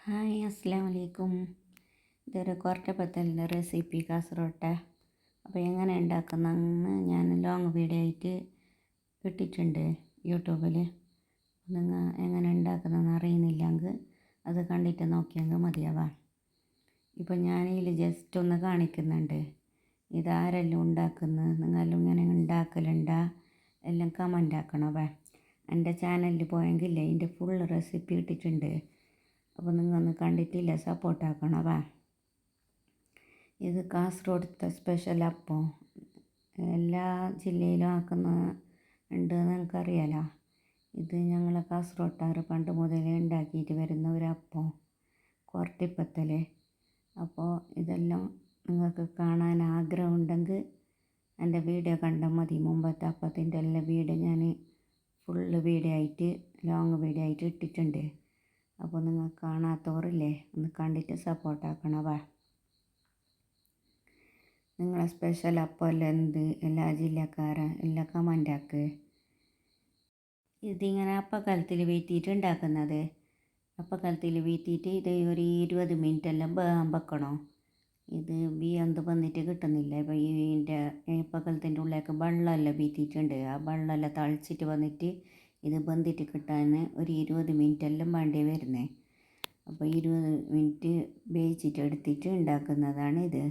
Hi അസ്സലാമു അലൈക്കും. ഇതൊരു കൊരട്ടപ്പത്തലിൻ്റെ റെസിപ്പി കാസർഗോട്ടെ. അപ്പോൾ എങ്ങനെ ഉണ്ടാക്കുന്നതെന്ന് ഞാൻ ലോങ് വീഡിയോ ആയിട്ട് ഇട്ടിട്ടുണ്ട് യൂട്യൂബിൽ. നിങ്ങൾ എങ്ങനെ ഉണ്ടാക്കുന്നതെന്ന് അറിയുന്നില്ലെങ്കിൽ അത് കണ്ടിട്ട് നോക്കിയെങ്കിൽ മതിയാവാം. ഇപ്പോൾ ഞാനിതിൽ ജസ്റ്റ് ഒന്ന് കാണിക്കുന്നുണ്ട്. ഇതാരെല്ലാം ഉണ്ടാക്കുന്നത്, നിങ്ങളെല്ലാം ഇങ്ങനെ ഉണ്ടാക്കലുണ്ടാ എല്ലാം കമൻ്റ് ആക്കണവേ. എൻ്റെ ചാനലിൽ പോയെങ്കിൽ ഇതിൻ്റെ ഫുൾ റെസിപ്പി ഇട്ടിട്ടുണ്ട്. അപ്പോൾ നിങ്ങളൊന്ന് കണ്ടിട്ടില്ല സപ്പോർട്ടാക്കണവേ. ഇത് കാസർഗോഡത്തെ സ്പെഷ്യൽ അപ്പം എല്ലാ ജില്ലയിലും ആക്കുന്ന ഉണ്ട് നിങ്ങൾക്കറിയാലോ. ഇത് ഞങ്ങളെ കാസർഗോട്ടാർ പണ്ട് മുതലേ ഉണ്ടാക്കിയിട്ട് വരുന്ന ഒരു അപ്പം കൊരട്ടിപ്പത്തൽ. അപ്പോൾ ഇതെല്ലാം നിങ്ങൾക്ക് കാണാൻ ആഗ്രഹമുണ്ടെങ്കിൽ എൻ്റെ വീഡിയോ കണ്ടാൽ മതി. മുമ്പത്തെ അപ്പത്തിൻ്റെ എല്ലാം വീഡിയോ ഞാൻ ഫുള്ള് വീഡിയോ ആയിട്ട് ലോങ് വീഡിയോ ആയിട്ട് ഇട്ടിട്ടുണ്ട്. അപ്പോൾ നിങ്ങൾ കാണാത്തവരില്ലേ ഒന്ന് കണ്ടിട്ട് സപ്പോർട്ടാക്കണവേ. നിങ്ങളെ സ്പെഷ്യൽ അപ്പം എല്ലാം എന്ത് എല്ലാ ജില്ലക്കാരും എല്ലാം കമൻ്റ് ആക്ക്. ഇതിങ്ങനെ അപ്പക്കലത്തിൽ വീട്ടിയിട്ട് ഉണ്ടാക്കുന്നത്. അപ്പക്കലത്തിൽ വീട്ടിയിട്ട് ഇത് ഒരു 20 മിനിറ്റ് എല്ലാം വേഗം വെക്കണം. ഇത് ബിയന്ത് വന്നിട്ട് കിട്ടുന്നില്ല. ഇപ്പോൾ ഇതിൻ്റെ അപ്പക്കലത്തിൻ്റെ ഉള്ളിലേക്ക് വെള്ളമെല്ലാം വീട്ടിയിട്ടുണ്ട്. ആ വെള്ളമെല്ലാം തളിച്ചിട്ട് വന്നിട്ട് ഇത് വെന്തിട്ട് കിട്ടാൻ ഒരു 20 മിനിറ്റ് എല്ലാം വേണ്ടി വരുന്നത്. അപ്പോൾ 20 മിനിറ്റ് വേവിച്ചിട്ട് എടുത്തിട്ട് ഉണ്ടാക്കുന്നതാണ് ഇത്.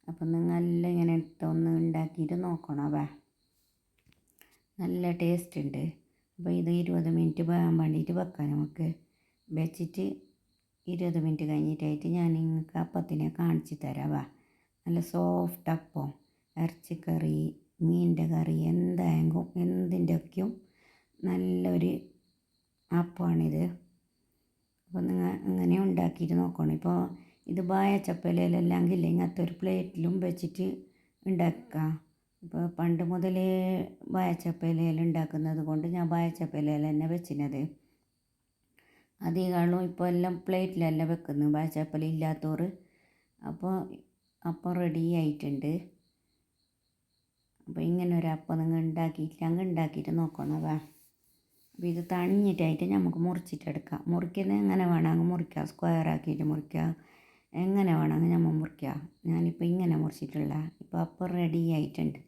അപ്പം നിങ്ങളെല്ലാം ഇങ്ങനെ ഒന്ന് ഉണ്ടാക്കിയിട്ട് നോക്കണവേ. നല്ല ടേസ്റ്റ് ഉണ്ട്. അപ്പോൾ ഇത് 20 മിനിറ്റ് വേകാൻ വേണ്ടിയിട്ട് വെക്കാം. നമുക്ക് വെച്ചിട്ട് 20 മിനിറ്റ് കഴിഞ്ഞിട്ടായിട്ട് ഞാൻ നിങ്ങൾക്ക് അപ്പത്തിനെ കാണിച്ച് തരാവേ. നല്ല സോഫ്റ്റ് അപ്പം, ഇറച്ചിക്കറി, മീനിൻ്റെ കറി, എന്തായെങ്കിലും എന്തിൻ്റെയൊക്കെയും നല്ലൊരു അപ്പമാണിത്. അപ്പോൾ നിങ്ങൾ അങ്ങനെ ഉണ്ടാക്കിയിട്ട് നോക്കണം. ഇപ്പോൾ ഇത് ബായച്ചപ്പലയിലെങ്കിൽ ഇങ്ങനത്തെ ഒരു പ്ലേറ്റിലും വെച്ചിട്ട് ഉണ്ടാക്കാം. ഇപ്പോൾ പണ്ട് മുതലേ ബായച്ചപ്പലയിൽ ഉണ്ടാക്കുന്നത് കൊണ്ട് ഞാൻ ബായച്ചപ്പലയിൽ തന്നെ വെച്ചിരുന്നത്. അധികമാളും ഇപ്പോൾ എല്ലാം പ്ലേറ്റിലല്ല വെക്കുന്നത്, ബായച്ചപ്പല ഇല്ലാത്തവർ. അപ്പോൾ അപ്പം റെഡി ആയിട്ടുണ്ട്. അപ്പോൾ ഇങ്ങനെ ഒരു അപ്പം നിങ്ങൾ ഉണ്ടാക്കിയിട്ടില്ലെങ്കിൽ ഉണ്ടാക്കിയിട്ട് നോക്കണവേ. അപ്പോൾ ഇത് തണിഞ്ഞിട്ടായിട്ട് നമുക്ക് മുറിച്ചിട്ടെടുക്കാം. മുറിക്കുന്നത് എങ്ങനെ വേണമെങ്കിൽ മുറിക്കാം, സ്ക്വയർ ആക്കിയിട്ട് മുറിക്കുക, എങ്ങനെ വേണമെങ്കിൽ നമ്മൾ മുറിക്കുക. ഞാനിപ്പോൾ ഇങ്ങനെ മുറിച്ചിട്ടുള്ള ഇപ്പോൾ അപ്പം റെഡി ആയിട്ടുണ്ട്.